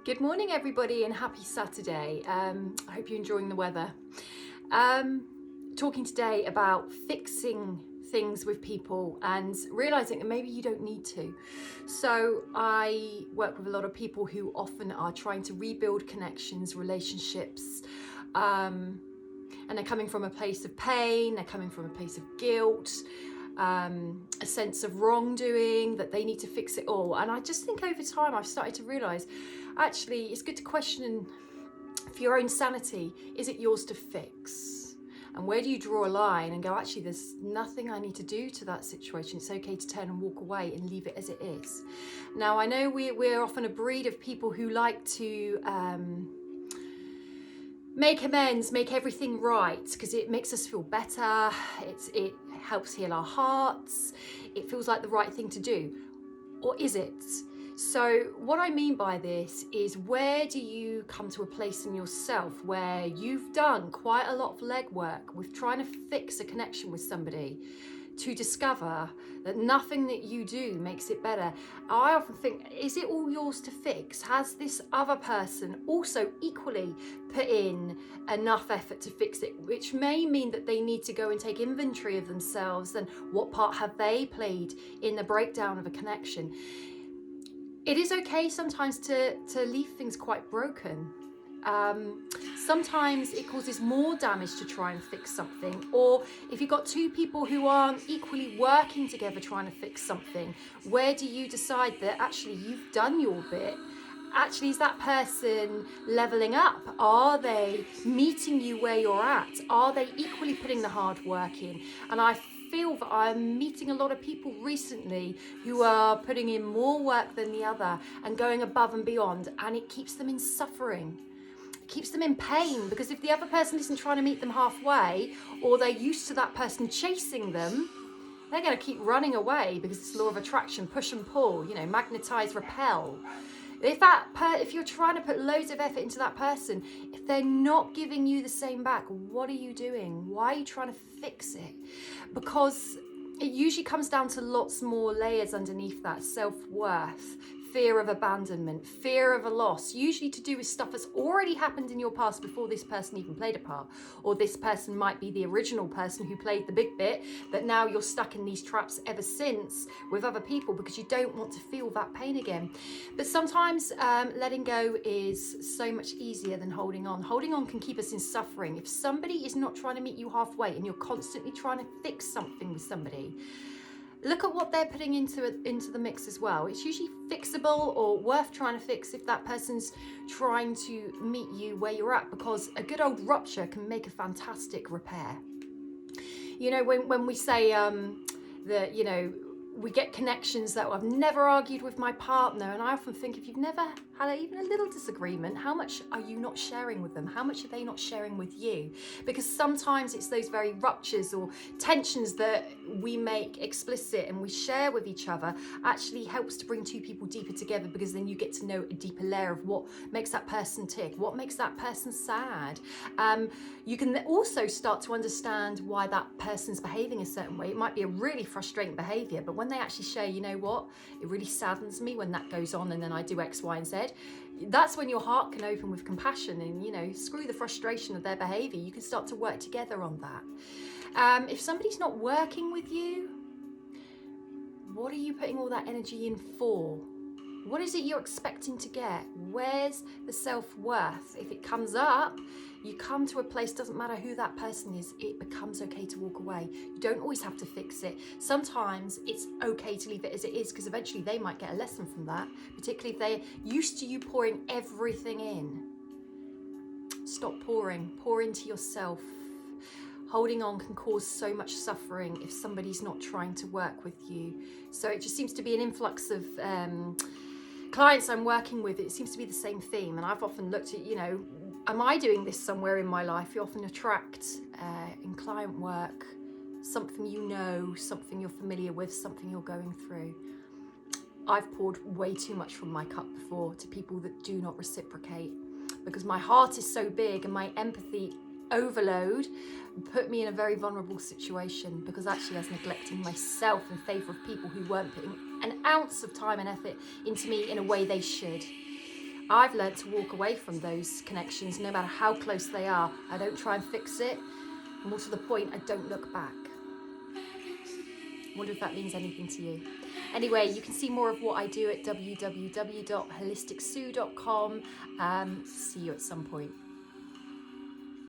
Good morning, everybody, and happy Saturday. I hope you're enjoying the weather. Talking today about fixing things with people and realizing that maybe you don't need to. So I work with a lot of people who often are trying to rebuild connections, relationships, and they're coming from a place of pain, they're coming from a place of guilt, a sense of wrongdoing, that they need to fix it all. And I just think over time I've started to realize actually it's good to question for your own sanity. Is it yours to fix? And where do you draw a line and go, actually there's nothing I need to do to that situation, it's okay to turn and walk away and leave it as it is. Now I know we're often a breed of people who like to make amends, make everything right, because it makes us feel better, it helps heal our hearts, it feels like the right thing to do. Or is it? So what I mean by this is, where do you come to a place in yourself where you've done quite a lot of legwork with trying to fix a connection with somebody, to discover that nothing that you do makes it better? I often think, is it all yours to fix? Has this other person also equally put in enough effort to fix it? Which may mean that they need to go and take inventory of themselves and what part have they played in the breakdown of a connection. It is okay sometimes to leave things quite broken. Sometimes it causes more damage to try and fix something. Or if you've got two people who aren't equally working together trying to fix something, where do you decide that actually you've done your bit? Actually, is that person leveling up? Are they meeting you where you're at? Are they equally putting the hard work in? And I feel that I'm meeting a lot of people recently who are putting in more work than the other and going above and beyond, and it keeps them in suffering. It keeps them in pain, because if the other person isn't trying to meet them halfway, or they're used to that person chasing them, they're going to keep running away, because it's law of attraction, push and pull, magnetize, repel. If you're trying to put loads of effort into that person, if they're not giving you the same back, what are you doing? Why are you trying to fix it? Because it usually comes down to lots more layers underneath that. Self-worth, fear of abandonment, fear of a loss, usually to do with stuff that's already happened in your past before this person even played a part. Or this person might be the original person who played the big bit, that now you're stuck in these traps ever since with other people because you don't want to feel that pain again. But sometimes letting go is so much easier than holding on. Holding on can keep us in suffering. If somebody is not trying to meet you halfway and you're constantly trying to fix something with somebody, look at what they're putting into the mix as well. It's usually fixable or worth trying to fix if that person's trying to meet you where you're at, because a good old rupture can make a fantastic repair. When we say that, we get connections that I've never argued with my partner, and I often think, if you've never had even a little disagreement, how much are you not sharing with them? How much are they not sharing with you? Because sometimes it's those very ruptures or tensions that we make explicit and we share with each other actually helps to bring two people deeper together, because then you get to know a deeper layer of what makes that person tick, what makes that person sad. You can also start to understand why that person's behaving a certain way. It might be a really frustrating behavior, but when they actually share, you know what, it really saddens me when that goes on and then I do X, Y, and Z. That's when your heart can open with compassion and, screw the frustration of their behavior. You can start to work together on that. If somebody's not working with you, what are you putting all that energy in for? What is it you're expecting to get? Where's the self-worth? If it comes up, you come to a place, doesn't matter who that person is, it becomes okay to walk away. You don't always have to fix it. Sometimes it's okay to leave it as it is, because eventually they might get a lesson from that, particularly if they're used to you pouring everything in. Stop pouring. Pour into yourself. Holding on can cause so much suffering if somebody's not trying to work with you. So it just seems to be an influx of clients I'm working with. It seems to be the same theme, and I've often looked at, am I doing this somewhere in my life? You often attract in client work something something you're familiar with, something you're going through. I've poured way too much from my cup before to people that do not reciprocate, because my heart is so big and my empathy overload put me in a very vulnerable situation, because actually I was neglecting myself in favour of people who weren't putting an ounce of time and effort into me in a way they should. I've learned to walk away from those connections no matter how close they are. I don't try and fix it. More to the point, I don't look back. I wonder if that means anything to you. Anyway, you can see more of what I do at www.holisticsue.com. See you at some point.